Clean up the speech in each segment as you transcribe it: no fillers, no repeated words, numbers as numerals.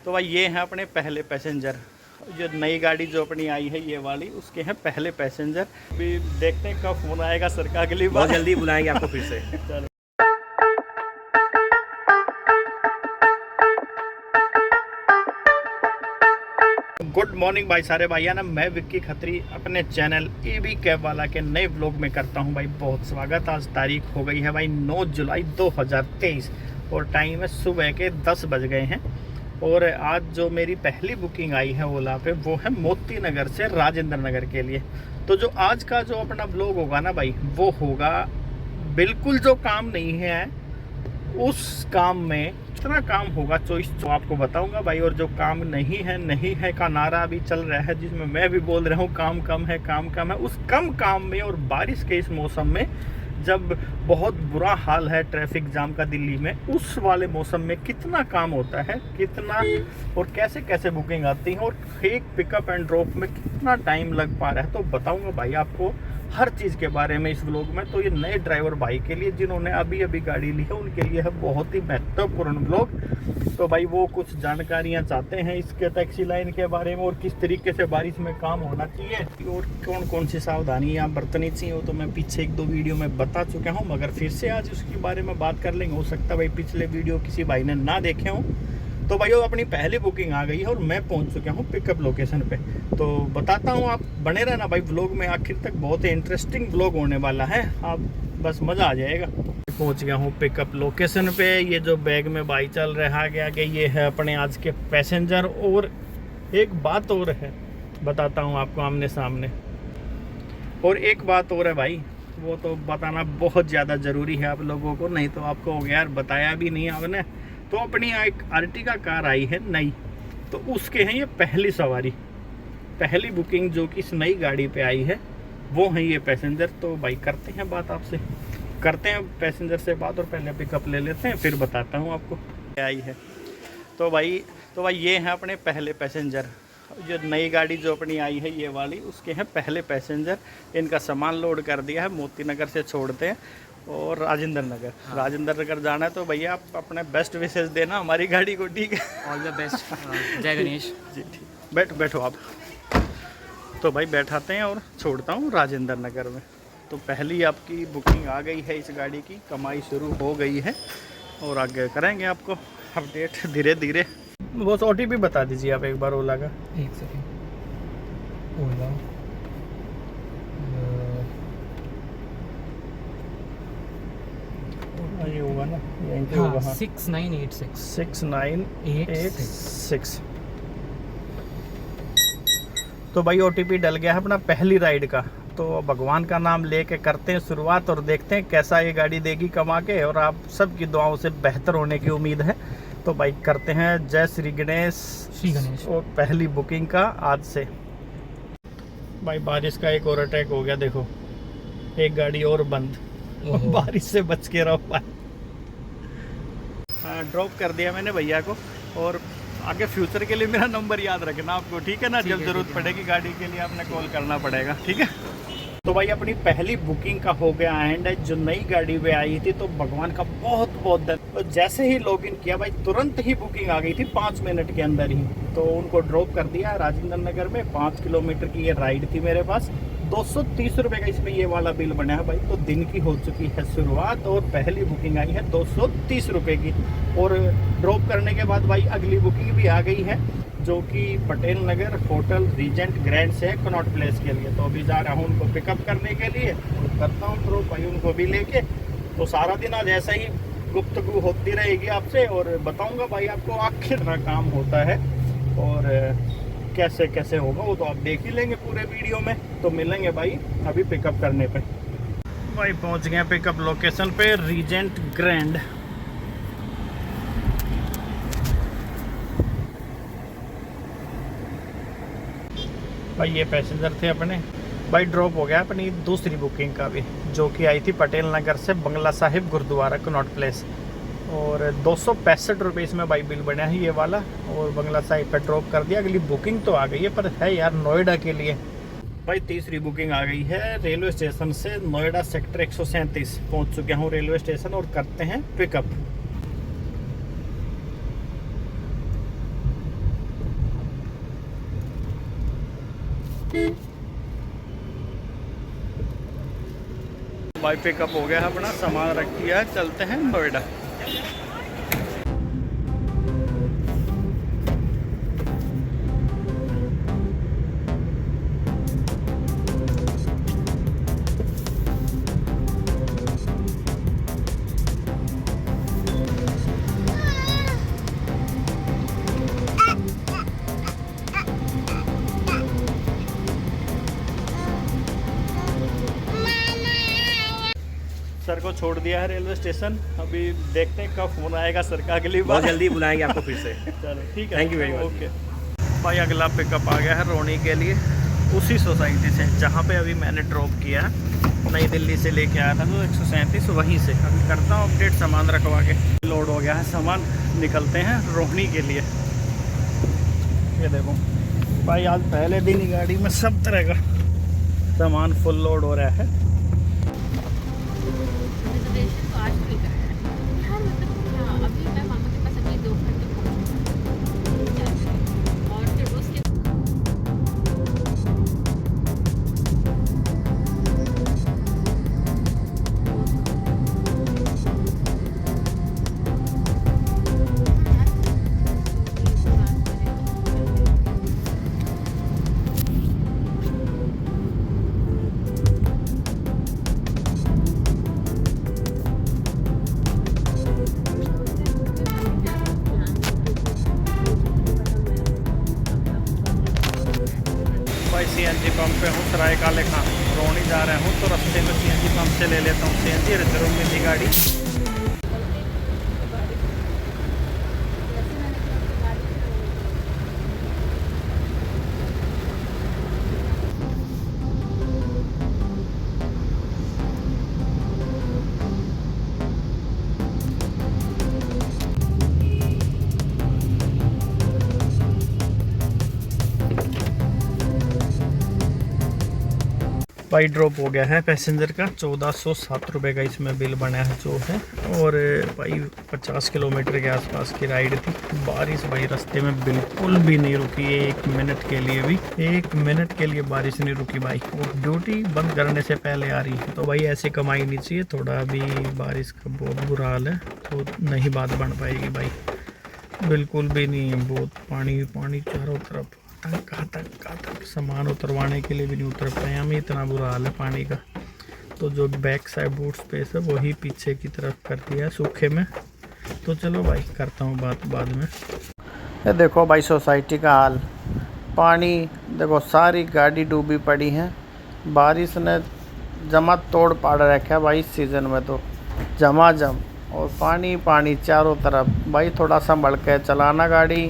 तो भाई ये हैं अपने पहले पैसेंजर। जो नई गाड़ी जो अपनी आई है ये वाली, उसके हैं पहले पैसेंजर। अभी देखते हैं कब फोन आएगा सर का अगली बार। बहुत जल्दी बुलाएंगे आपको फिर से। चलो। गुड मॉर्निंग भाई सारे भाइया ना, मैं विक्की खत्री अपने चैनल ईवी कैब वाला के नए व्लॉग में करता हूं भाई बहुत स्वागत। आज तारीख हो गई है भाई 9 जुलाई 2023 और टाइम है सुबह के 10 बज गए हैं। और आज जो मेरी पहली बुकिंग आई है ओला पे वो है मोती नगर से राजेंद्र नगर के लिए। तो जो आज का जो अपना व्लॉग होगा ना भाई, वो होगा बिल्कुल जो काम नहीं है उस काम में इतना काम होगा चॉइस तो आपको बताऊंगा भाई। और जो काम नहीं है का नारा अभी चल रहा है, जिसमें मैं भी बोल रहा हूँ काम कम है काम कम है। उस कम काम में और बारिश के इस मौसम में जब बहुत बुरा हाल है ट्रैफिक जाम का दिल्ली में, उस वाले मौसम में कितना काम होता है, कितना और कैसे कैसे बुकिंग आती है और एक पिकअप एंड ड्रॉप में कितना टाइम लग पा रहा है, तो बताऊंगा भाई आपको हर चीज़ के बारे में इस व्लॉग में। तो ये नए ड्राइवर भाई के लिए जिन्होंने अभी अभी गाड़ी ली है उनके लिए है बहुत ही महत्वपूर्ण व्लॉग। तो भाई वो कुछ जानकारियां चाहते हैं इसके टैक्सी लाइन के बारे में और किस तरीके से बारिश में काम होना चाहिए और कौन कौन सी सावधानियां बरतनी चाहिए, वो तो मैं पीछे 1-2 वीडियो में बता चुका हूँ, मगर फिर से आज उसके बारे में बात कर लेंगे। हो सकता है भाई पिछले वीडियो किसी भाई ने ना देखे हों। तो भाई वो अपनी पहली बुकिंग आ गई है और मैं पहुंच चुका हूं पिकअप लोकेशन पे। तो बताता हूं, आप बने रहना भाई व्लॉग में आखिर तक, बहुत ही इंटरेस्टिंग व्लॉग होने वाला है, आप बस मज़ा आ जाएगा। पहुंच गया हूं पिकअप लोकेशन पे। ये जो बैग में भाई चल रहा है आगे ये है अपने आज के पैसेंजर। और एक बात और है, बताता हूँ आपको आमने सामने। और एक बात और है भाई, वो तो बताना बहुत ज़्यादा ज़रूरी है आप लोगों को, नहीं तो आपको हो गया यार बताया भी नहीं आपने। तो अपनी एक अर्टिगा कार आई है नई, तो उसके हैं ये पहली सवारी, पहली बुकिंग जो कि इस नई गाड़ी पे आई है वो है ये पैसेंजर। तो भाई करते हैं बात, आपसे करते हैं पैसेंजर से बात और पहले पिकअप ले लेते हैं, फिर बताता हूँ आपको क्या आई है। तो भाई ये हैं अपने पहले पैसेंजर। जो नई गाड़ी जो अपनी आई है ये वाली, उसके हैं पहले पैसेंजर। इनका सामान लोड कर दिया है, मोती नगर से छोड़ते हैं और राजेंद्र नगर। हाँ। राजेंद्र नगर जाना है तो भैया आप अपने बेस्ट विशेष देना हमारी गाड़ी को, ठीक है? All the best. जय गणेश जी ठीक, बैठो आप। तो भाई बैठाते हैं और छोड़ता हूँ राजेंद्र नगर में। तो पहली आपकी बुकिंग आ गई है इस गाड़ी की, कमाई शुरू हो गई है और आगे करेंगे आपको अपडेट धीरे धीरे। बस OTP बता दीजिए आप एक बार ओला का। एक सेकेंड। ओला ये होगा ना, यहीं पे हाँ, होगा। हाँ 6986 6986। तो भाई OTP डल गया है अपना पहली राइड का। तो भगवान का नाम लेके करते हैं शुरुआत और देखते हैं कैसा ये गाड़ी देगी कमा के, और आप सबकी दुआओं से बेहतर होने की उम्मीद है। तो भाई करते हैं जय श्री गणेश। और पहली बुकिंग का आज से। भाई बारिश का एक और अटैक हो गया, देखो एक गाड़ी और बंद। बारिश से बच के रहो भाई। ड्रॉप कर दिया मैंने भैया को, और आगे फ्यूचर के लिए मेरा नंबर याद रखना आपको, ठीक है ना? जब जरूरत पड़ेगी गाड़ी के लिए आपने कॉल करना पड़ेगा, ठीक है? तो भाई अपनी पहली बुकिंग का हो गया एंड। जो नई गाड़ी पे आई थी तो भगवान का बहुत बहुत धन्यवाद। तो जैसे ही लॉगिन किया भाई तुरंत ही बुकिंग आ गई थी 5 मिनट के अंदर ही। तो उनको ड्रॉप कर दिया राजेंद्र नगर में। 5 किलोमीटर की ये राइड थी मेरे पास। 230 रुपये का इसमें ये वाला बिल बना है भाई। तो दिन की हो चुकी है शुरुआत और पहली बुकिंग आई है 230 रुपये की। और ड्रॉप करने के बाद भाई अगली बुकिंग भी आ गई है, जो कि Patel Nagar hotel reagent grand से है कनॉट प्लेस के लिए। तो अभी जा रहा हूँ उनको पिकअप करने के लिए, करता हूँ ड्रॉप भाई उनको भी लेके। तो सारा दिन आज ऐसा ही गुफ्तगू होती रहेगी आपसे और बताऊँगा भाई आपको आखिर ना काम होता है और कैसे कैसे होगा वो तो आप देख ही लेंगे पूरे वीडियो में। तो मिलेंगे भाई अभी पिकअप करने पे। भाई पहुंच गए पिकअप लोकेशन पे, रीजेंट ग्रैंड। भाई ये पैसेंजर थे अपने। भाई ड्रॉप हो गया अपनी दूसरी बुकिंग का भी, जो कि आई थी पटेल नगर से बंगला साहिब गुरुद्वारा कनॉट प्लेस। और 265 रुपये इसमें भाई बिल बना है ये वाला, और बंगला साहिब पर ड्रॉप कर दिया। अगली बुकिंग तो आ गई है, पर है यार नोएडा के लिए। भाई तीसरी बुकिंग आ गई है रेलवे स्टेशन से, नोएडा सेक्टर 137 पहुंच चुके हूँ रेलवे स्टेशन और करते हैं पिकअप। भाई पिकअप हो गया है अपना, सामान रख दिया है, चलते हैं नोएडा। सर को छोड़ दिया है रेलवे स्टेशन, अभी देखते हैं कब फोन आएगा सर का अगली बार। बहुत जल्दी बुलाएंगे आपको फिर से। चलो ठीक है, Thank you very much. Okay. भाई अगला पिकअप आ गया है रोनी के लिए, उसी सोसाइटी से जहाँ पे अभी मैंने ड्रॉप किया है। नई दिल्ली से लेके आया था तो 137 वहीं से। अभी करता हूँ अपडेट, सामान रखवा के। लोड हो गया है सामान, निकलते हैं रोहिणी के लिए। ये देखो भाई, आज पहले दिन ही गाड़ी में सब तरह का सामान फुल लोड हो रहा है। रिजर्वेशन तो आज भी कराया है यार, मतलब हाँ, अभी मैं मामा के पास अगले 2 घंटे पहुँचूँगी और फिर उसके भाई सीएनजी पंप पे हूँ, सराय काले खां रोहिणी जा रहे हूँ, तो रास्ते में सीएनजी पंप से ले लेता हूँ सीएनजी। रिजर्व में थी गाड़ी। भाई ड्रॉप हो गया है पैसेंजर का, 1407 रुपये का इसमें बिल बना है जो है। और भाई 50 किलोमीटर के आसपास की राइड थी। बारिश भाई रास्ते में बिल्कुल भी नहीं रुकी, 1 मिनट के लिए भी, 1 मिनट के लिए बारिश नहीं रुकी भाई। और ड्यूटी बंद करने से पहले आ रही है, तो भाई ऐसे कमाई नहीं चाहिए। थोड़ा अभी बारिश का बहुत बुरा हाल है, तो नहीं बात बन पाएगी भाई, बिल्कुल भी नहीं। बहुत पानी पानी चारों तरफ, तक सामान उतरवाने के लिए भी नहीं उतर पाए हमें, इतना बुरा हाल है पानी का। तो जो बैक साइड बूट स्पेस है वही पीछे की तरफ कर दिया है सूखे में। तो चलो भाई करता हूँ बात बाद में। ये देखो भाई सोसाइटी का हाल, पानी देखो, सारी गाड़ी डूबी पड़ी है। बारिश ने जमा तोड़ पाड़ रखा है भाई, इस सीज़न में तो जम और पानी पानी चारों तरफ। भाई थोड़ा संभल के चलाना गाड़ी,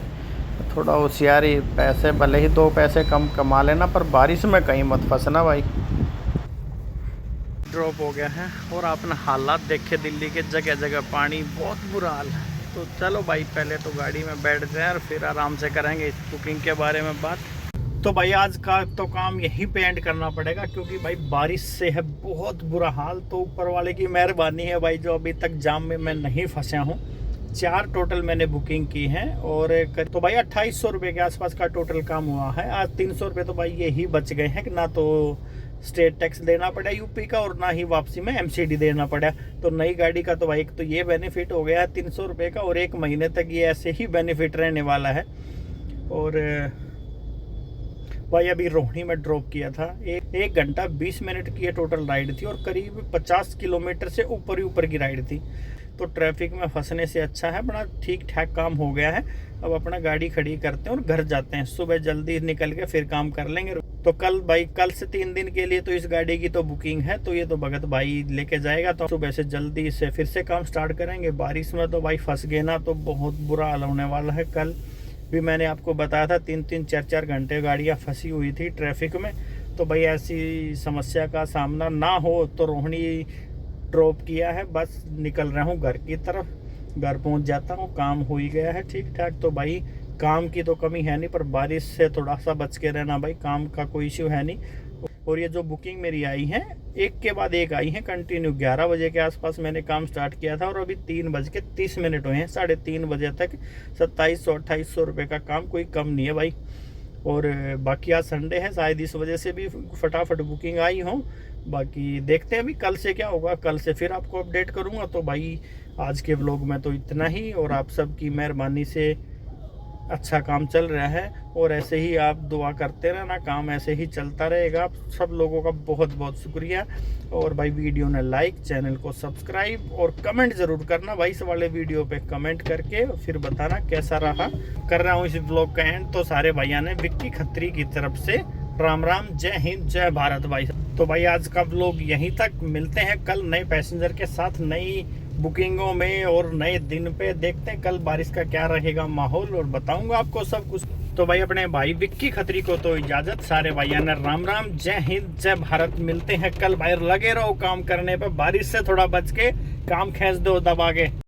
थोड़ा होशियारी, पैसे भले ही 2 पैसे कम कमा लेना, पर बारिश में कहीं मत फंसना भाई। ड्रॉप हो गया है और आपने हालात देखे दिल्ली के, जगह जगह पानी, बहुत बुरा हाल है। तो चलो भाई पहले तो गाड़ी में बैठ जाए और फिर आराम से करेंगे इस बुकिंग के बारे में बात। तो भाई आज का तो काम यहीं पे एंड करना पड़ेगा, क्योंकि भाई बारिश से है बहुत बुरा हाल। तो ऊपर वाले की मेहरबानी है भाई, जो अभी तक जाम में मैं नहीं फंसा हूँ। 4 टोटल मैंने बुकिंग की है और तो भाई 2800 रुपये के आसपास का टोटल काम हुआ है। आज 300 रुपये तो भाई यही बच गए हैं कि ना तो स्टेट टैक्स देना पड़ा यूपी का, और ना ही वापसी में एमसीडी देना पड़ा। तो नई गाड़ी का तो भाई एक तो ये बेनिफिट हो गया है 300 रुपये का, और 1 महीने तक ये ऐसे ही बेनिफिट रहने वाला है। और भाई अभी रोहिणी में ड्रॉप किया था, 1 घंटा 20 मिनट की ये टोटल राइड थी, और करीब 50 किलोमीटर से ऊपर ही ऊपर की राइड थी। तो ट्रैफिक में फंसने से अच्छा है, बड़ा ठीक ठाक काम हो गया है। अब अपना गाड़ी खड़ी करते हैं और घर जाते हैं, सुबह जल्दी निकल के फिर काम कर लेंगे। तो कल भाई, कल से 3 दिन के लिए तो इस गाड़ी की तो बुकिंग है, तो ये तो भगत भाई लेके जाएगा। तो सुबह से जल्दी से फिर से काम स्टार्ट करेंगे। बारिश में तो भाई फंस गए ना तो बहुत बुरा हाल होने वाला है। कल भी मैंने आपको बताया था 3-3, 4-4 घंटे गाड़ियाँ फंसी हुई थी ट्रैफिक में। तो भाई ऐसी समस्या का सामना ना हो तो रोहिणी ड्रॉप किया है, बस निकल रहा हूँ घर की तरफ। घर पहुँच जाता हूँ, काम हो ही गया है ठीक ठाक। तो भाई काम की तो कमी है नहीं, पर बारिश से थोड़ा सा बच के रहना भाई, काम का कोई इश्यू है नहीं। और ये जो बुकिंग मेरी आई है, एक के बाद एक आई है कंटिन्यू। 11 बजे के आसपास मैंने काम स्टार्ट किया था और अभी 3:30 हुए हैं। 3:30 बजे तक 2700-2800 रुपये का काम कोई कम नहीं है भाई। और बाकी आज संडे है, शायद इस वजह से भी फटाफट बुकिंग आई हो। बाकी देखते हैं अभी कल से क्या होगा, कल से फिर आपको अपडेट करूंगा। तो भाई आज के व्लॉग में तो इतना ही, और आप सबकी मेहरबानी से अच्छा काम चल रहा है, और ऐसे ही आप दुआ करते रहना, काम ऐसे ही चलता रहेगा। आप सब लोगों का बहुत बहुत शुक्रिया। और भाई वीडियो ने लाइक, चैनल को सब्सक्राइब और कमेंट ज़रूर करना भाई, इस वाले वीडियो पे कमेंट करके फिर बताना कैसा रहा। कर रहा हूँ इस ब्लॉग का एंड। तो सारे भैया ने विक्की खत्री की तरफ से राम राम, जय हिंद, जय भारत भाई। तो भाई आज का व्लॉग यहीं तक, मिलते हैं कल नए पैसेंजर के साथ, नई बुकिंगों में और नए दिन पे। देखते हैं कल बारिश का क्या रहेगा माहौल, और बताऊंगा आपको सब कुछ। तो भाई अपने भाई विक्की खत्री को तो इजाजत, सारे भैया ने राम राम, जय हिंद, जय भारत। मिलते हैं कल भाई, लगे रहो काम करने पे, बारिश से थोड़ा बच के काम खींच दो दबा के।